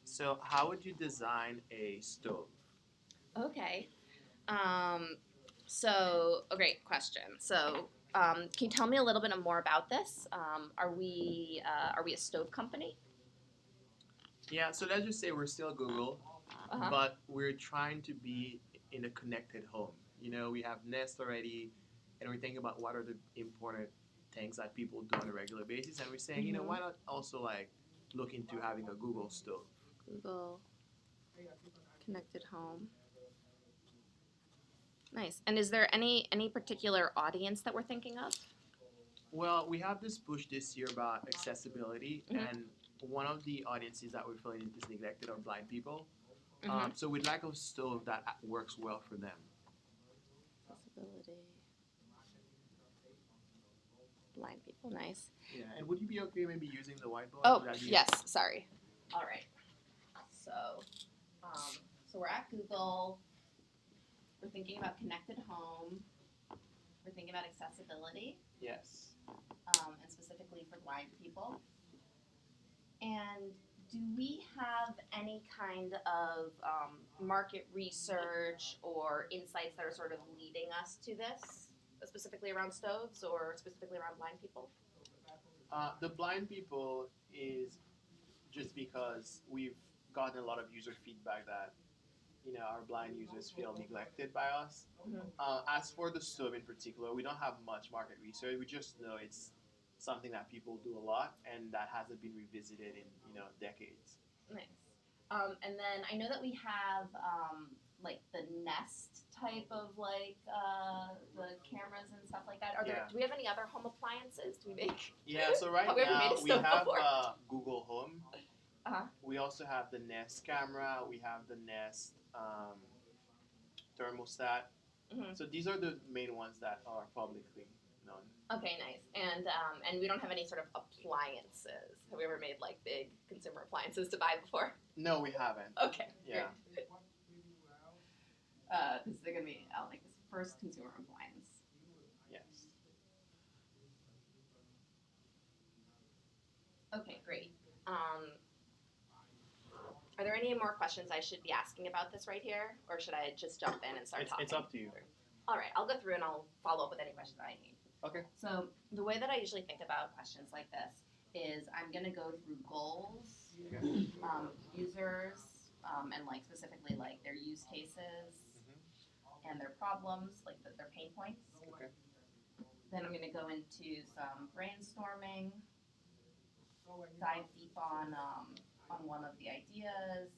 So, how would you design a stove? Okay. Um, a great question. Can you tell me a little bit more about this? Are we a stove company? Yeah, so let's just say we're still Google, Uh huh. but we're trying to be in a connected home. We have Nest already, and we're thinking about what are the important things that people do on a regular basis, and we're saying, Mm-hmm. why not also like look into having a Google stove? Google Connected Home. Nice. And is there any particular audience that we're thinking of? Well, we have this push this year about accessibility, Mm-hmm. and one of the audiences that we're feeling is neglected are blind people. Mm-hmm. So we'd like a stove that works well for them. Accessibility. Blind people. Nice. Yeah, and would you be okay maybe using the whiteboard? Oh Would that be yes. Sorry. All right. So, so we're at Google. We're thinking about connected home. We're thinking about accessibility, Yes. and specifically for blind people. And do we have any kind of market research or insights that are sort of leading us to this, specifically around stoves or specifically around blind people? The blind people is just because we've gotten a lot of user feedback that our blind users feel neglected by us. Mm-hmm. As for the stove in particular, we don't have much market research. We just know it's something that people do a lot and that hasn't been revisited in decades. Nice. And then I know that we have like the Nest type of the cameras and stuff like that. Yeah. Do we have any other home appliances? Do we make? Yeah, so right Have we ever now made a we stove have before? Google Home. Uh-huh. We also have the Nest camera. We have the Nest thermostat. Mm-hmm. So these are the main ones that are publicly known. Okay, nice. And we don't have any sort of appliances. Have we ever made like big consumer appliances to buy before? No, we haven't. Okay. Yeah. Great. This is gonna be like this first consumer appliance. Yes. Okay, great. Are there any more questions I should be asking about this right here, or should I just jump in and start talking? It's up to you. All right, I'll go through and I'll follow up with any questions that I need. Okay. So the way that I usually think about questions like this is I'm going to go through goals, Okay. users, and like specifically like their use cases and their problems, like their pain points. Okay. Then I'm going to go into some brainstorming, dive deep on one of the ideas,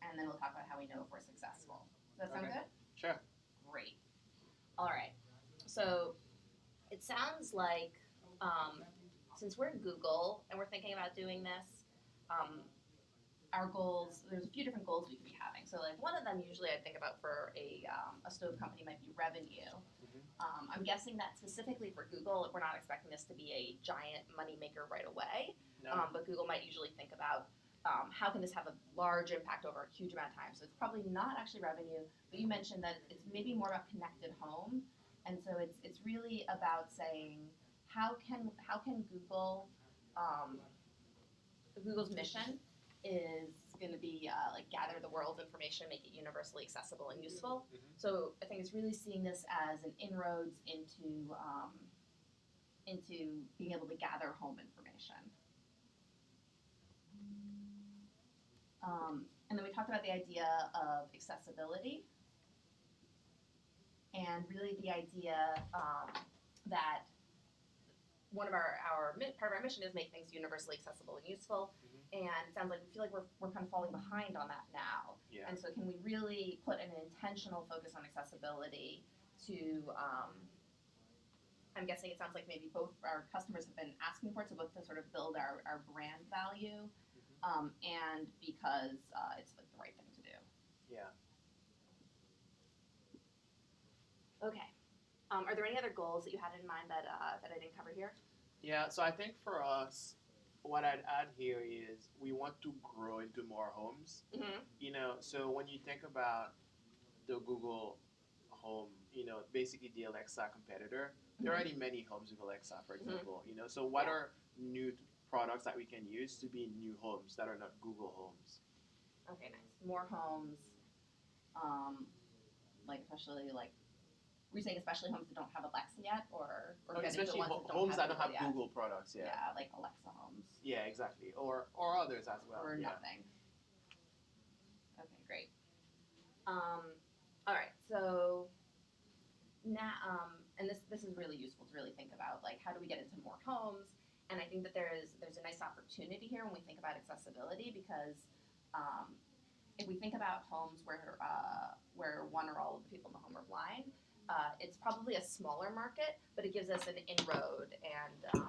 and then we'll talk about how we know if we're successful. Does that sound Okay. good? Sure. Great. All right. So it sounds like since we're Google and we're thinking about doing this, our goals, there's a few different goals we could be having. So like one of them usually I think about for a stove company might be revenue. I'm guessing that specifically for Google, we're not expecting this to be a giant moneymaker right away, No. but Google might usually think about how can this have a large impact over a huge amount of time. So it's probably not actually revenue, but you mentioned that it's maybe more about connected home, and so it's really about saying how can Google Google's mission is going to be like gather the world's information, make it universally accessible and useful. So I think it's really seeing this as an inroads into being able to gather home information. And then we talked about the idea of accessibility and really the idea that one of our part of our mission is make things universally accessible and useful. And it sounds like we feel like we're kind of falling behind on that now. Yeah. And so can we really put an intentional focus on accessibility to, I'm guessing it sounds like maybe both our customers have been asking for it, so both to sort of build our brand value and because it's like the right thing to do. Yeah. Okay. Are there any other goals that you had in mind that I didn't cover here? Yeah. So I think for us, what I'd add here is we want to grow into more homes. Mm-hmm. So when you think about the Google Home, basically the Alexa competitor, there are already many homes with Alexa, for example. So what are new products that we can use to be in new homes that are not Google homes? Okay, nice. More homes, like especially like we're saying especially homes that don't have Alexa yet, or getting to the Especially ones that don't homes have that don't have Google yet. Google products. Yeah. Yeah, like Alexa homes. Yeah, exactly. Or others as well. Or yeah. nothing. Okay, great. All right, so now, and this is really useful to really think about, like how do we get into more homes? And I think that there's a nice opportunity here when we think about accessibility because if we think about homes where one or all of the people in the home are blind, it's probably a smaller market, but it gives us an inroad and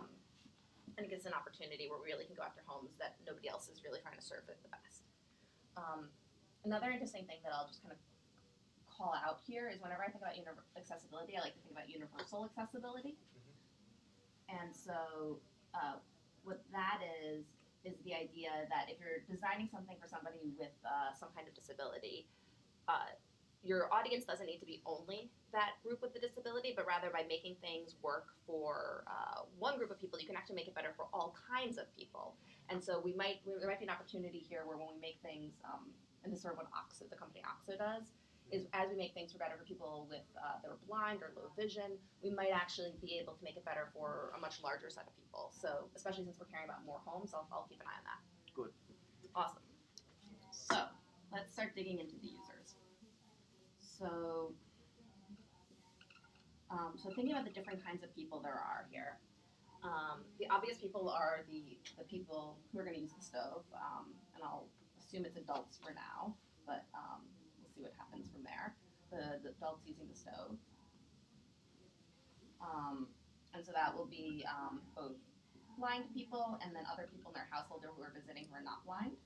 it gives us an opportunity where we really can go after homes that nobody else is really trying to serve at the best. Another interesting thing that I'll just kind of call out here is whenever I think about accessibility, I like to think about universal accessibility. And so what that is the idea that if you're designing something for somebody with some kind of disability, your audience doesn't need to be only that group with the disability, but rather by making things work for one group of people, you can actually make it better for all kinds of people. And so there might be an opportunity here where when we make things, and this is sort of what the company OXO does, is as we make things better for people with that are blind or low vision, we might actually be able to make it better for a much larger set of people. So especially since we're caring about more homes, I'll keep an eye on that. Good. Awesome. So let's start digging into the users. So thinking about the different kinds of people there are here. The obvious people are the people who are going to use the stove, and I'll assume it's adults for now, but we'll see what happens from there. The adults using the stove. And so that will be both blind people and then other people in their household who are visiting who are not blind.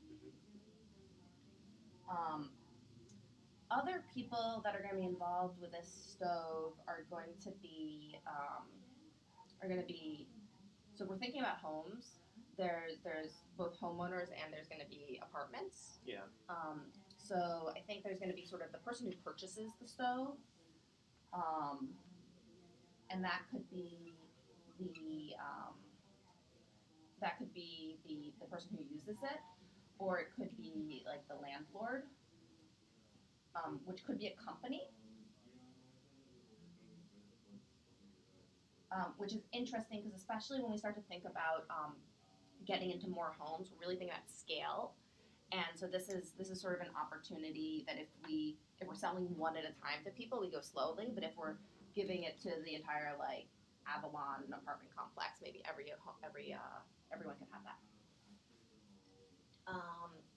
Other people that are going to be involved with this stove are going to be so we're thinking about homes. There's both homeowners and there's going to be apartments. Yeah. So I think there's going to be sort of the person who purchases the stove, and that could be the person who uses it, or it could be like the landlord, which could be a company. Which is interesting because especially when we start to think about getting into more homes, we're really thinking about scale. And so this is sort of an opportunity that if we're selling one at a time to people, we go slowly. But if we're giving it to the entire like Avalon apartment complex, maybe everyone can have that.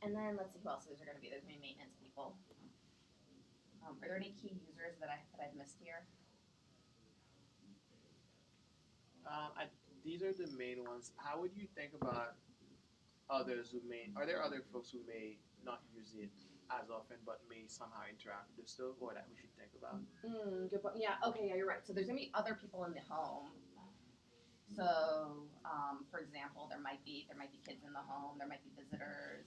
And then let's see who else is there going to be. There's going to be maintenance people. Are there any key users that I've missed here? These are the main ones. How would you think about others are there other folks who may not use it as often but may somehow interact with the stove, or that we should think about? Good point. Yeah, okay, yeah, you're right. So there's going to be other people in the home. So, for example, there might be kids in the home, there might be visitors.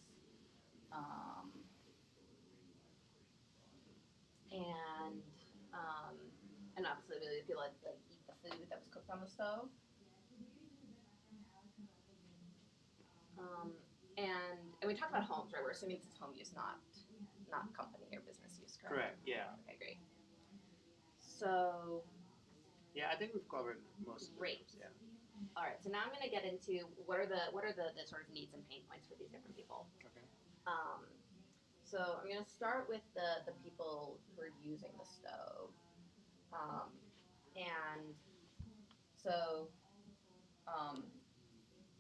And obviously the people that like eat the food that was cooked on the stove. And we talked about homes, right? We're assuming this is home use, not company or business use, correct? Correct. Yeah. Okay, great. So. Yeah, I think we've covered most of Great. those. Yeah. All right. So now I'm going to get into what are the sort of needs and pain points for these different people. Okay. So I'm going to start with the people who are using the stove. And so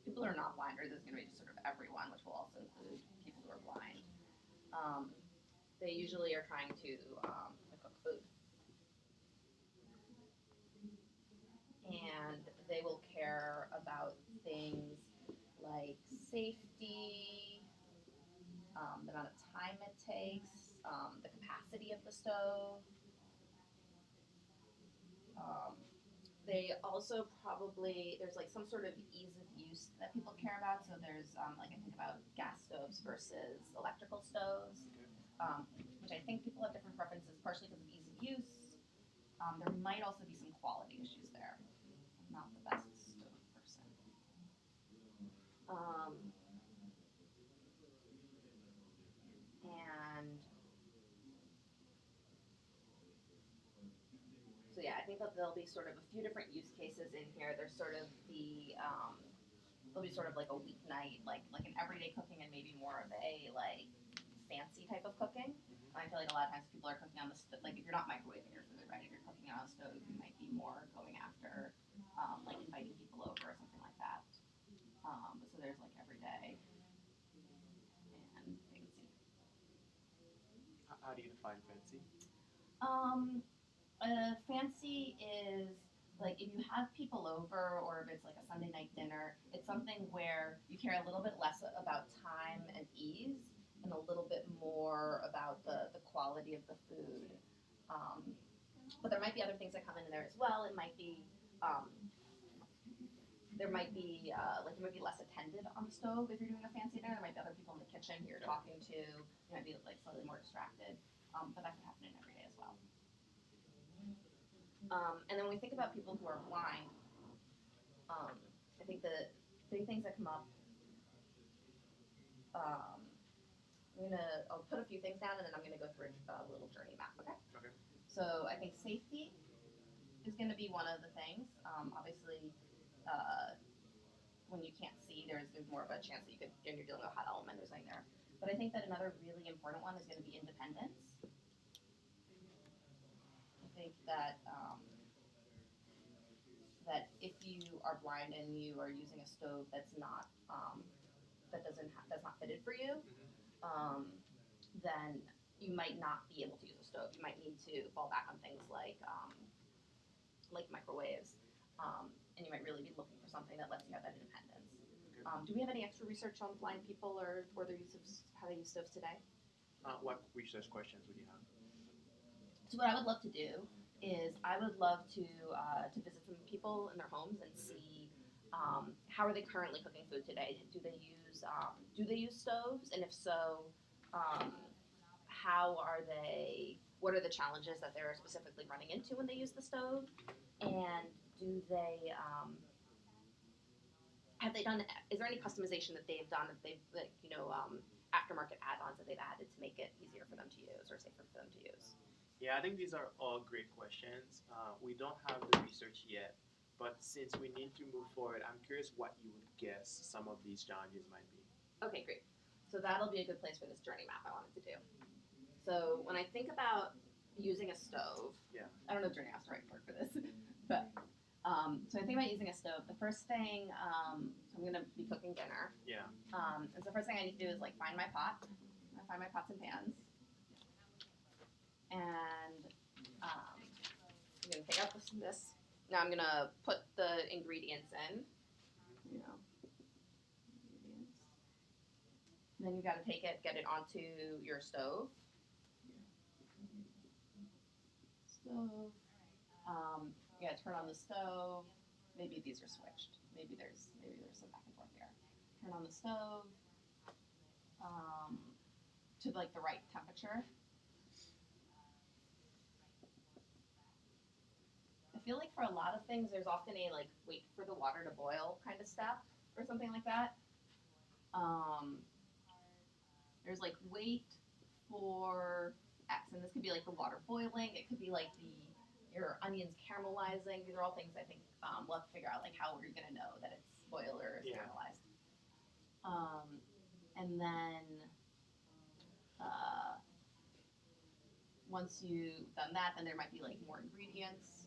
people who are not blind, or this is going to be just sort of everyone, which will also include people who are blind. They usually are trying to cook food. And they will care about things like safety, the amount of time it takes, the capacity of the stove. They also there's like some sort of ease of use that people care about. So there's like I think about gas stoves versus electrical stoves, which I think people have different preferences, partially because of ease of use. There might also be some quality issues there. I'm not the best stove person. I think that there'll be sort of a few different use cases in here. There's sort of there'll be sort of like a weeknight, like an everyday cooking and maybe more of a like fancy type of cooking. And I feel like a lot of times people are cooking on the like if you're not microwaving your food, right? If you're cooking on a stove, you might be more going after like inviting people over or something like that. But so there's like everyday and fancy. How do you define fancy? Fancy is like if you have people over or if it's like a Sunday night dinner, it's something where you care a little bit less about time and ease and a little bit more about the quality of the food. But there might be other things that come in there as well. It might be there might be like you might be less attended on the stove if you're doing a fancy dinner. There might be other people in the kitchen you're talking to. You might be like slightly more distracted, but that can happen in every day as well. And then when we think about people who are blind, I think the three things that come up. I'll put a few things down and then I'm gonna go through a little journey map. Okay. Okay. So I think safety is gonna be one of the things. Obviously, when you can't see, there's more of a chance that you could, and you're dealing with a hot element or something there. But I think that another really important one is gonna be independence. I think that that if you are blind and you are using a stove that's not that's not fitted for you, then you might not be able to use a stove. You might need to fall back on things like microwaves, and you might really be looking for something that lets you have that independence. Okay. Do we have any extra research on blind people or their use of how they use stoves today? What research questions would you have? So what I would love to do is I would love to visit some people in their homes and see how are they currently cooking food today. Do they use stoves, and if so, how are they? What are the challenges that they're specifically running into when they use the stove, and do they have they done? Is there any customization that they've done? That they've aftermarket add-ons that they've added to make it easier for them to use or safer for them to use? Yeah, I think these are all great questions. We don't have the research yet, but since we need to move forward, I'm curious what you would guess some of these challenges might be. Okay, great. So that'll be a good place for this journey map I wanted to do. So when I think about using a stove, Yeah. I don't know if journey map's the right word for this, but so I think about using a stove. The first thing, so I'm gonna be cooking dinner. Yeah. And so the first thing I need to do is like find my pot. I find my pots and pans, and I'm gonna take out this. Now I'm gonna put the ingredients in. You know, ingredients. And then you got to take it, get it onto your stove. Stove. You got to turn on the stove. Maybe these are switched. Maybe there's some back and forth here. Turn on the stove to like the right temperature. I feel like for a lot of things, there's often a like wait for the water to boil kind of step or something like that. There's like wait for X, and this could be like the water boiling. It could be like your onions caramelizing. These are all things I think we'll have to figure out like how we're gonna know that it's boiled or it's caramelized. And then once you've done that, then there might be like more ingredients.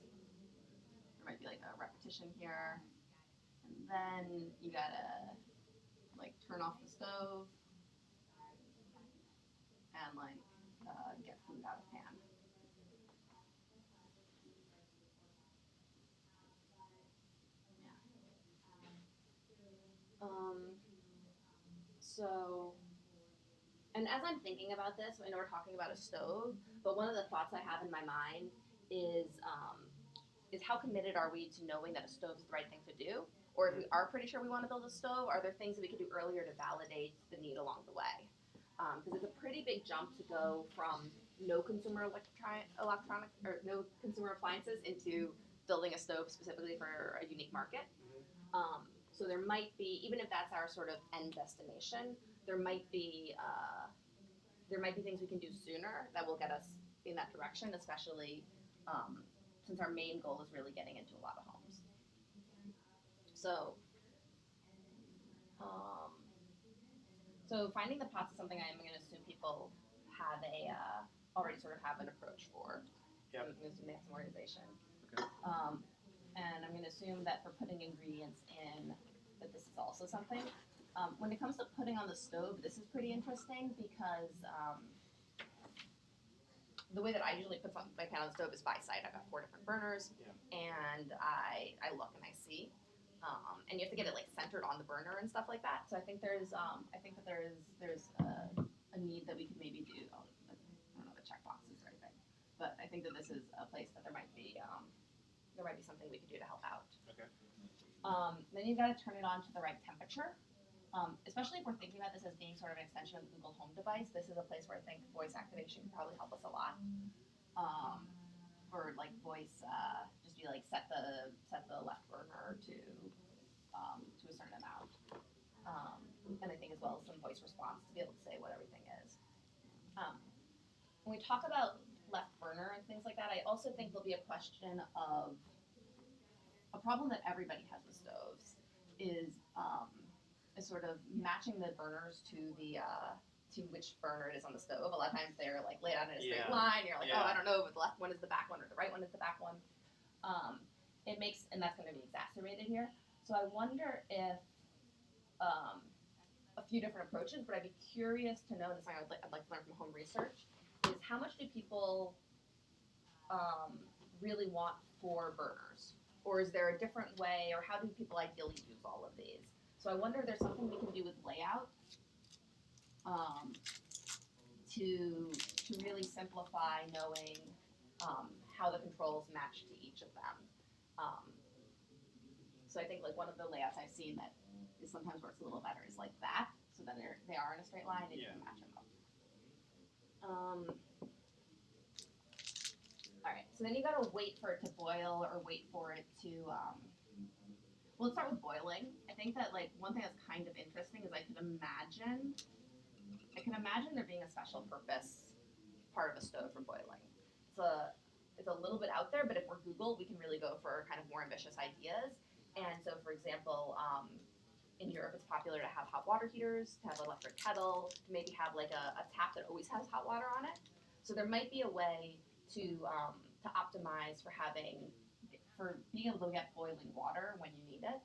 There might be like a repetition here, and then you gotta like turn off the stove and like get food out of pan. So, and as I'm thinking about this, I know we're talking about a stove, but one of the thoughts I have in my mind is how committed are we to knowing that a stove is the right thing to do? Or if we are pretty sure we want to build a stove, are there things that we could do earlier to validate the need along the way? Because it's a pretty big jump to go from no consumer electronic or no consumer appliances into building a stove specifically for a unique market. So there might be, even if that's our sort of end destination, there might be things we can do sooner that will get us in that direction, especially since our main goal is really getting into a lot of homes. So, so finding the pots is something I'm going to assume people have already sort of have an approach for. Yep. I'm going to assume they have some organization. Okay. And I'm going to assume that for putting ingredients in, that this is also something. When it comes to putting on the stove, this is pretty interesting because the way that I usually put my pan on the stove is by side. I've got 4 different burners, and I look and I see, and you have to get it like centered on the burner and stuff like that. So I think there's a need that we could maybe do. I don't know the checkboxes or anything, but I think that this is a place that there might be something we could do to help out. Okay. Then you've got to turn it on to the right temperature. Especially if we're thinking about this as being sort of an extension of the Google Home device, this is a place where I think voice activation can probably help us a lot. For like voice, just be like set the left burner to a certain amount, and I think as well as some voice response to be able to say what everything is. When we talk about left burner and things like that, I also think there'll be a question of a problem that everybody has with stoves is sort of matching the burners to which burner it is on the stove. A lot of times they're like laid out in a straight line. You're like, oh, I don't know if the left one is the back one or the right one is the back one. And that's going to be exacerbated here. So I wonder if a few different approaches, but I'd be curious to know, and this is something I'd like to learn from home research, is how much do people really want 4 burners? Or is there a different way, or how do people ideally use all of these? So I wonder if there's something we can do with layout to really simplify knowing how the controls match to each of them. So I think like one of the layouts I've seen that is sometimes works a little better is like that. So then they are in a straight line and you can match them up. All right, so then you gotta wait for it to boil or wait for it to, well, let's start with boiling. I think that like one thing that's kind of interesting is I can imagine there being a special purpose part of a stove for boiling. It's a little bit out there, but if we're Google, we can really go for kind of more ambitious ideas. And so, for example, in Europe, it's popular to have hot water heaters, to have an electric kettle, to maybe have like a tap that always has hot water on it. So there might be a way to optimize for being able to get boiling water when you need it,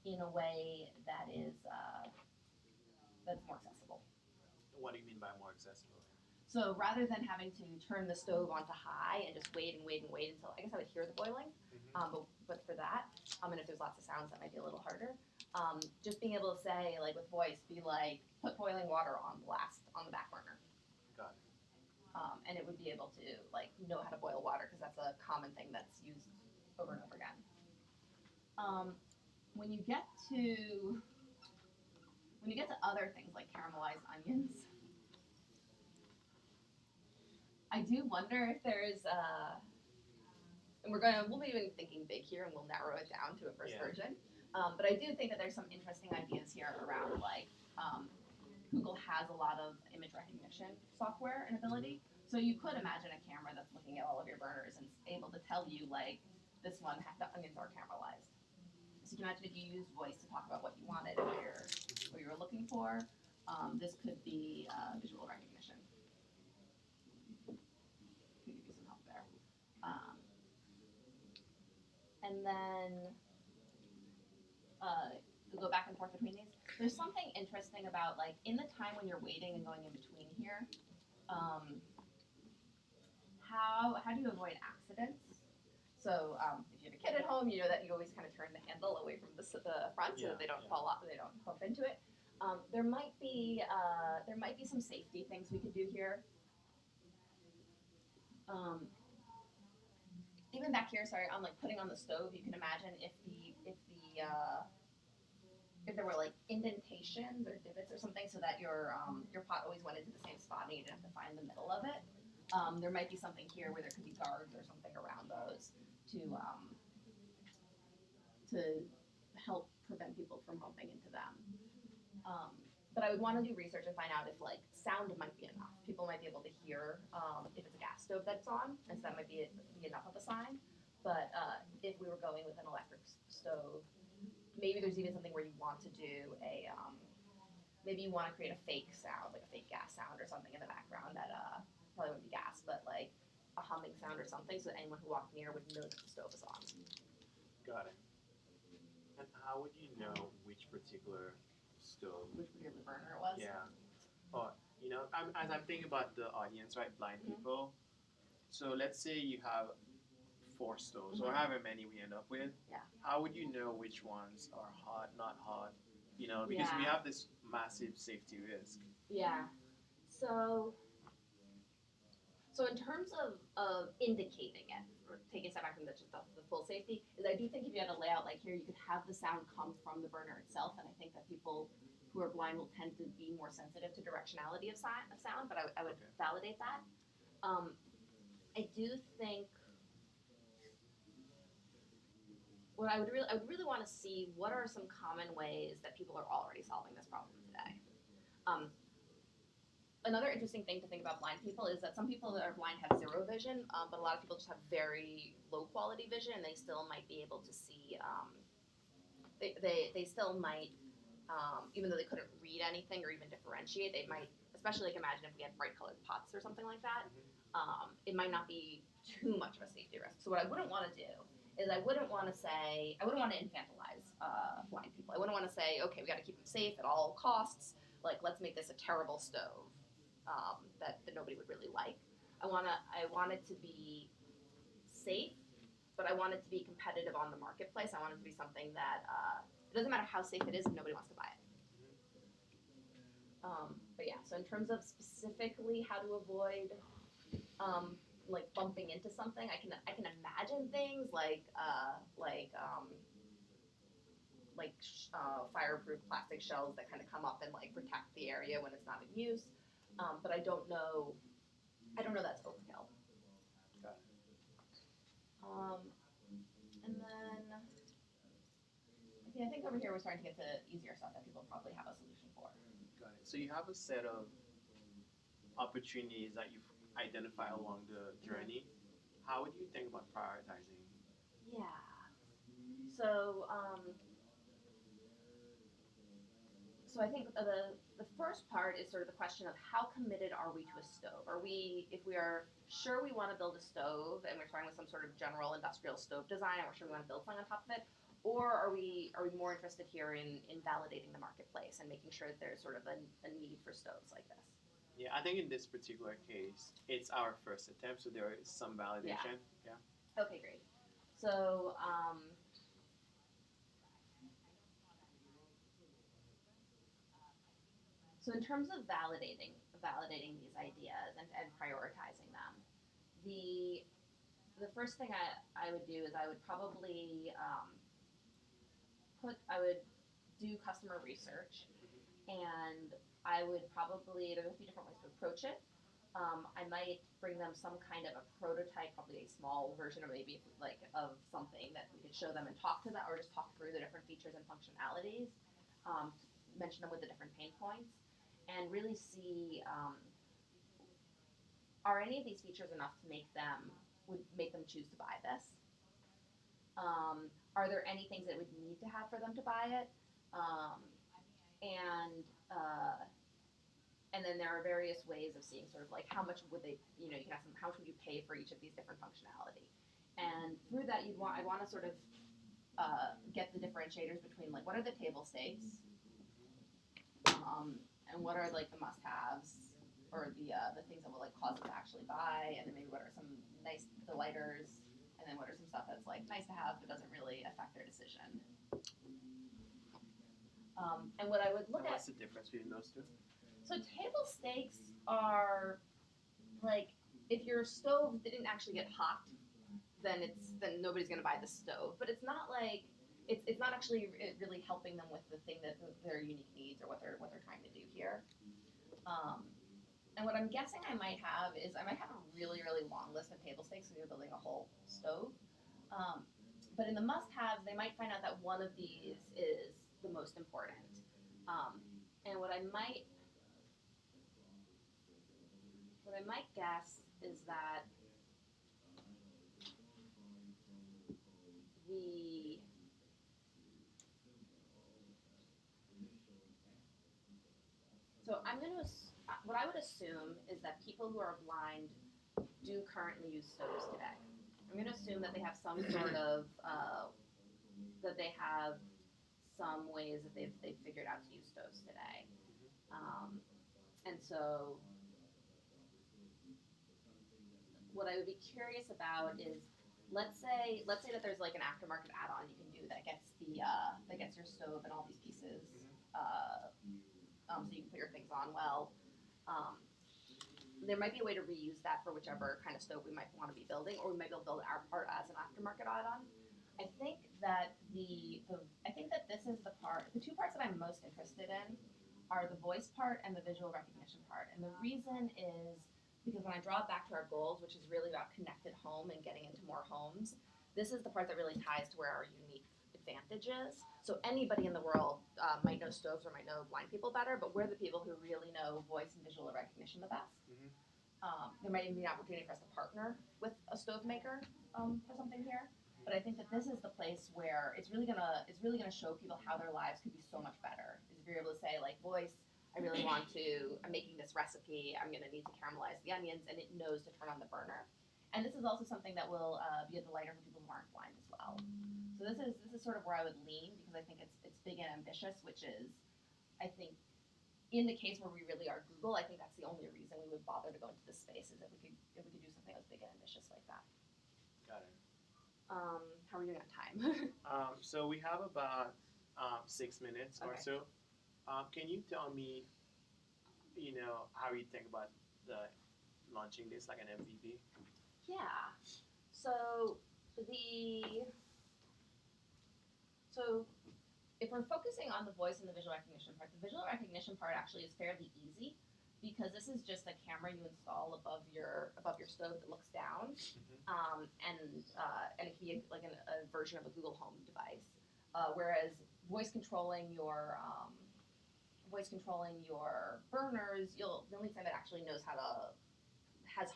in a way that is that's more accessible. What do you mean by more accessible? So rather than having to turn the stove onto high and just wait until I guess I would hear the boiling, but for that, and if there's lots of sounds, that might be a little harder. Just being able to say like with voice, be like put boiling water on the back burner. Got it. And it would be able to like know how to boil water because that's a common thing that's used over and over again. When you get to other things like caramelized onions, I do wonder if there's and we'll be even thinking big here and we'll narrow it down to a first version. But I do think that there's some interesting ideas here around like Google has a lot of image recognition software and ability. So you could imagine a camera that's looking at all of your burners and able to tell you like this one, the onions are caramelized. So you can imagine if you use voice to talk about what you wanted and what you were looking for, this could be visual recognition. Could give you some help there. And then we'll go back and forth between these. There's something interesting about like in the time when you're waiting and going in between here, how do you avoid accidents? So if you have a kid at home, you know that you always kind of turn the handle away from the front so that they don't fall off, they don't bump into it. There might be some safety things we could do here. Even back here, sorry, on like putting on the stove, you can imagine if there were like indentations or divots or something, so that your pot always went into the same spot and you didn't have to find the middle of it. There might be something here where there could be guards or something around those to help prevent people from bumping into them. but I would want to do research and find out if like sound might be enough. People might be able to hear if it's a gas stove that's on, and so that might be enough of a sign. But if we were going with an electric stove, maybe there's even something where you want to do a maybe you want to create a fake sound, like a fake gas sound or something in the background that probably wouldn't be gas, but like a humming sound or something, so that anyone who walked near would know that the stove is on. Got it. And how would you know which particular stove? Which particular burner it was? Yeah. Oh, as I'm thinking about the audience, right, blind people. So let's say you have four stoves, or however many we end up with. Yeah. How would you know which ones are hot, not hot? Because we have this massive safety risk. Yeah. So in terms of indicating it, or taking a step back from just the full safety, is I do think if you had a layout like here, you could have the sound come from the burner itself, and I think that people who are blind will tend to be more sensitive to directionality of sound, but I would validate that. I do think what I would really want to see what are some common ways that people are already solving this problem today. Another interesting thing to think about blind people is that some people that are blind have zero vision, but a lot of people just have very low quality vision, and they still might be able to see. They still might, even though they couldn't read anything or even differentiate, they might. Especially like imagine if we had bright colored pots or something like that. It might not be too much of a safety risk. So what I wouldn't want to do is I wouldn't want to infantilize blind people. I wouldn't want to say, okay, we got to keep them safe at all costs. Like, let's make this a terrible stove that nobody would really like. I want it to be safe, but I want it to be competitive on the marketplace. I want it to be something that it doesn't matter how safe it is if nobody wants to buy it. But yeah, so in terms of specifically how to avoid like bumping into something, I can imagine things like fireproof plastic shells that kind of come up and like protect the area when it's not in use. But I don't know that's overkill. Got it. And then I think over here we're starting to get to easier stuff that people probably have a solution for. Got it. So you have a set of opportunities that you've identified along the journey. How would you think about prioritizing? Yeah. So I think the first part is sort of the question of how committed are we to a stove? If we are sure we want to build a stove and we're starting with some sort of general industrial stove design and we're sure we want to build something on top of it, or are we more interested here in validating the marketplace and making sure that there's sort of a need for stoves like this? Yeah, I think in this particular case, it's our first attempt, so there is some validation. Yeah. Okay, great. So So in terms of validating these ideas and prioritizing them, the first thing I would do is I would probably do customer research, and I would probably, there's a few different ways to approach it. I might bring them some kind of a prototype, probably a small version, or maybe like of something that we could show them and talk to them, or just talk through the different features and functionalities, mention them with the different pain points, and really see are any of these features enough to make them choose to buy this? Are there any things that would need to have for them to buy it? And then there are various ways of seeing sort of like how much would they, you can ask them how much would you pay for each of these different functionality, and through that I want to sort of get the differentiators between like what are the table stakes, and what are like the must-haves or the things that will like cause them to actually buy, and then maybe what are some nice delighters, and then what are some stuff that's like nice to have but doesn't really affect their decision. And what I would look at. What's the difference between those two? So table stakes are like if your stove didn't actually get hot, then nobody's gonna buy the stove. But it's not like it's not actually really helping them with the thing that their unique needs or what they're trying to do here. And what I'm guessing I might have a really, really long list of table stakes because you're building a whole stove. But in the must-haves, they might find out that one of these is the most important. And what I might guess is that the so I'm going to what I would assume is that people who are blind do currently use stoves today. I'm going to assume that they have some sort of that they have some ways that they've figured out to use stoves today. And so what I would be curious about is let's say that there's like an aftermarket add-on you can do that gets that gets your stove and all these pieces so you can put your things on well. Um, there might be a way to reuse that for whichever kind of stove we might want to be building, or we might be able to build our part as an aftermarket add-on. I think that this is the two parts that I'm most interested in are the voice part and the visual recognition part. And the reason is because when I draw it back to our goals, which is really about connected home and getting into more homes, this is the part that really ties to where our unique advantage is. So anybody in the world might know stoves or might know blind people better, but we're the people who really know voice and visual recognition the best. There might even be an opportunity for us to partner with a stove maker for something here. But I think that this is the place where it's really gonna show people how their lives could be so much better. Is if you're able to say like, voice, I'm making this recipe, I'm gonna need to caramelize the onions, and it knows to turn on the burner. And this is also something that will be a delighter for people who aren't blind as well. So this is sort of where I would lean, because I think it's big and ambitious, which is, I think, in the case where we really are Google, I think that's the only reason we would bother to go into this space, is if we could do something that was big and ambitious like that. Got it. How are we doing on time? So we have about 6 minutes or Okay. so. Can you tell me, how you think about the launching this like an MVP? Yeah. So if we're focusing on the voice and the visual recognition part, the visual recognition part actually is fairly easy, because this is just a camera you install above your stove that looks down, and it can be like a version of a Google Home device. Whereas voice controlling your burners, the only thing that actually has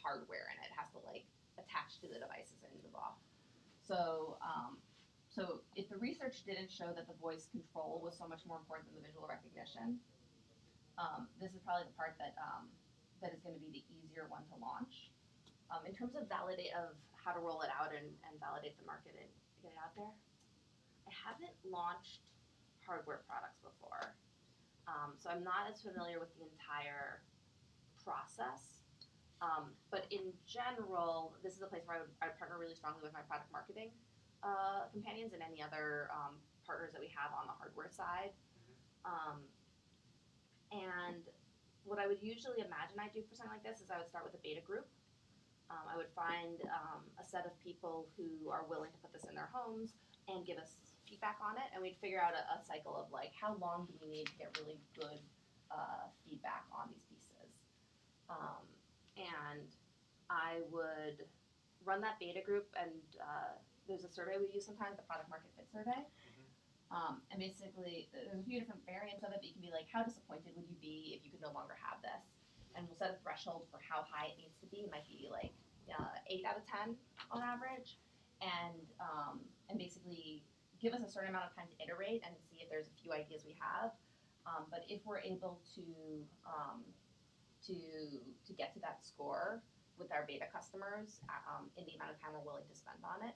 hardware in it, has to like attach to the devices and move off. So if the research didn't show that the voice control was so much more important than the visual recognition, this is probably the part that is going to be the easier one to launch. In terms of how to roll it out and validate the market and get it out there, I haven't launched hardware products before, so I'm not as familiar with the entire process. But in general, this is a place where I would partner really strongly with my product marketing companions and any other partners that we have on the hardware side. And what I would usually imagine I'd do for something like this is I would start with a beta group. I would find a set of people who are willing to put this in their homes and give us feedback on it, and we'd figure out a cycle of like, how long do we need to get really good feedback on these pieces. And I would run that beta group, and there's a survey we use sometimes, the product market fit survey. And basically, there's a few different variants of it, but you can be like, how disappointed would you be if you could no longer have this? And we'll set a threshold for how high it needs to be. It might be like 8 out of 10 on average, and basically give us a certain amount of time to iterate and see if there's a few ideas we have. But if we're able to get to that score with our beta customers in the amount of time we're willing to spend on it,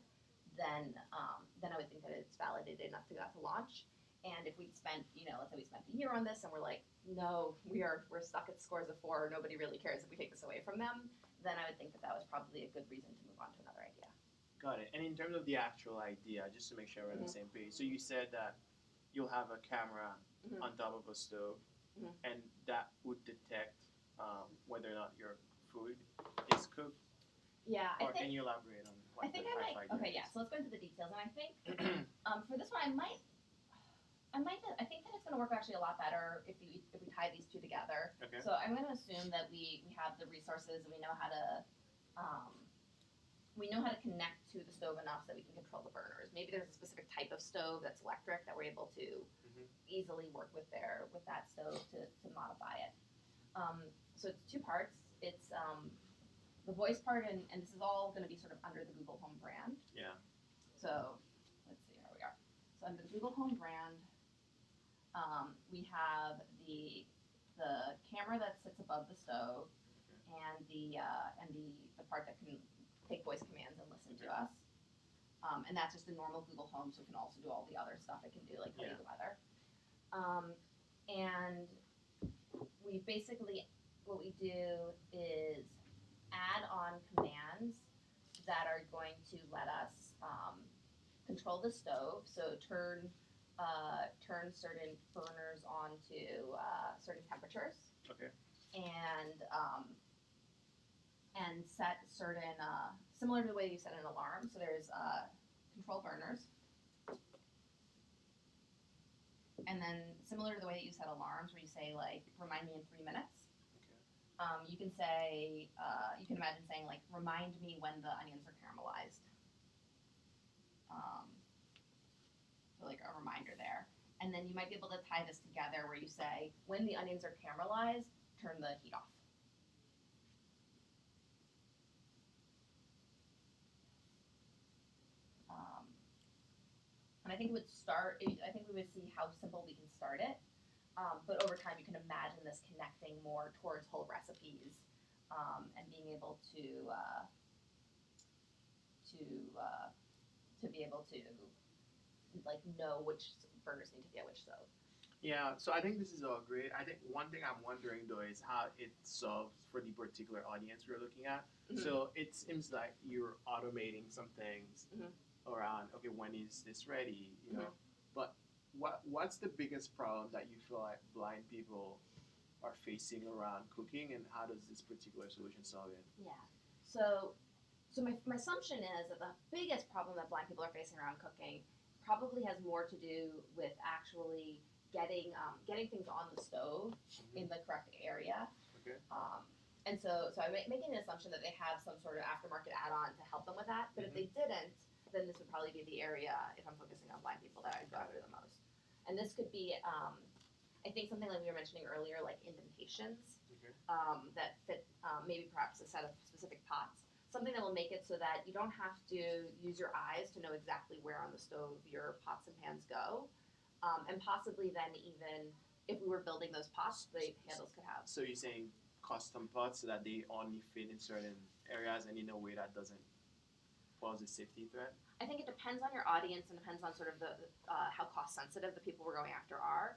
then I would think that it's validated enough to go out to launch. And if we spent, let's say we spent a year on this and we're like, no, we're stuck at scores of 4, nobody really cares if we take this away from them, then I would think that was probably a good reason to move on to another idea. Got it. And in terms of the actual idea, just to make sure we're on the same page, so you said that you'll have a camera on top of a stove, and that would detect whether or not your food is cooked. Yeah, Can you elaborate on what I think the I might. idea Okay, is? yeah. So let's go into the details, and I think for this one, I think that it's going to work actually a lot better if we tie these two together. Okay. So I'm going to assume that we have the resources and we know how to connect to the stove enough so that we can control the burners. Maybe there's a specific type of stove that's electric that we're able to easily work with that stove to modify it. So it's two parts. It's the voice part, and this is all going to be sort of under the Google Home brand. Yeah. So let's see, here we are. So under the Google Home brand, we have the camera that sits above the stove, and the part that can take voice commands and listen to us. And that's just a normal Google Home, so it can also do all the other stuff it can do, like read the weather. And we basically, what we do is add on commands that are going to let us control the stove. So turn certain burners on to certain temperatures. Okay. And set certain, similar to the way you set an alarm. So there's control burners. And then similar to the way that you set alarms, where you say, like, remind me in 3 minutes. Okay. You can say, you can imagine saying, like, remind me when the onions are caramelized. So like a reminder there. And then you might be able to tie this together where you say, when the onions are caramelized, turn the heat off. And I think we would see how simple we can start it. But over time, you can imagine this connecting more towards whole recipes and being able to be able to like know which burners need to be at which stove. Yeah, so I think this is all great. I think one thing I'm wondering though is how it solves for the particular audience we're looking at. Mm-hmm. So it seems like you're automating some things around, okay, when is this ready, you know? But what's the biggest problem that you feel like blind people are facing around cooking, and how does this particular solution solve it? Yeah. So my assumption is that the biggest problem that blind people are facing around cooking probably has more to do with actually getting things on the stove in the correct area. Okay. And so I'm making an assumption that they have some sort of aftermarket add-on to help them with that. But if they didn't, then this would probably be the area, if I'm focusing on blind people, that I'd go after the most. And this could be, I think something like we were mentioning earlier, like indentations that fit maybe perhaps a set of specific pots. Something that will make it so that you don't have to use your eyes to know exactly where on the stove your pots and pans go. And possibly then even if we were building those pots, the handles could have. So you're saying custom pots so that they only fit in certain areas and in a way that doesn't pose a safety threat? I think it depends on your audience and depends on sort of the how cost sensitive the people we're going after are.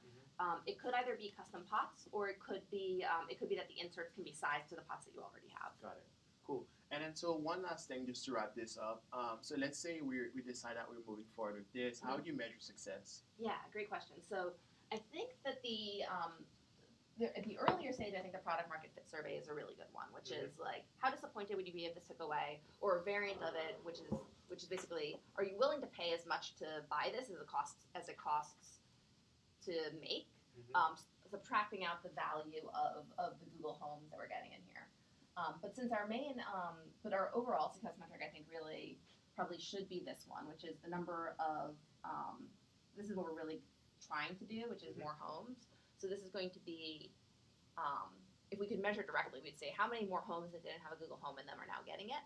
It could either be custom pots, or it could be that the inserts can be sized to the pots that you already have. Got it. Cool. And then so one last thing just to wrap this up. So let's say we decide that we're moving forward with this. How do you measure success? Yeah, great question. So I think that at the earlier stage, I think the product market fit survey is a really good one, which is like, how disappointed would you be if this took away? Or a variant of it, which is basically, are you willing to pay as much to buy this as it costs to make? Subtracting out the value of the Google Homes that we're getting in here. But since our overall success metric, I think really probably should be this one, which is the number of, this is what we're really trying to do, which is more homes. So this is going to be, if we could measure directly, we'd say how many more homes that didn't have a Google Home in them are now getting it.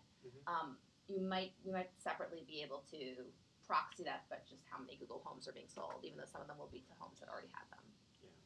We might separately be able to proxy that, but just how many Google Homes are being sold, even though some of them will be to homes that already had them. Yeah.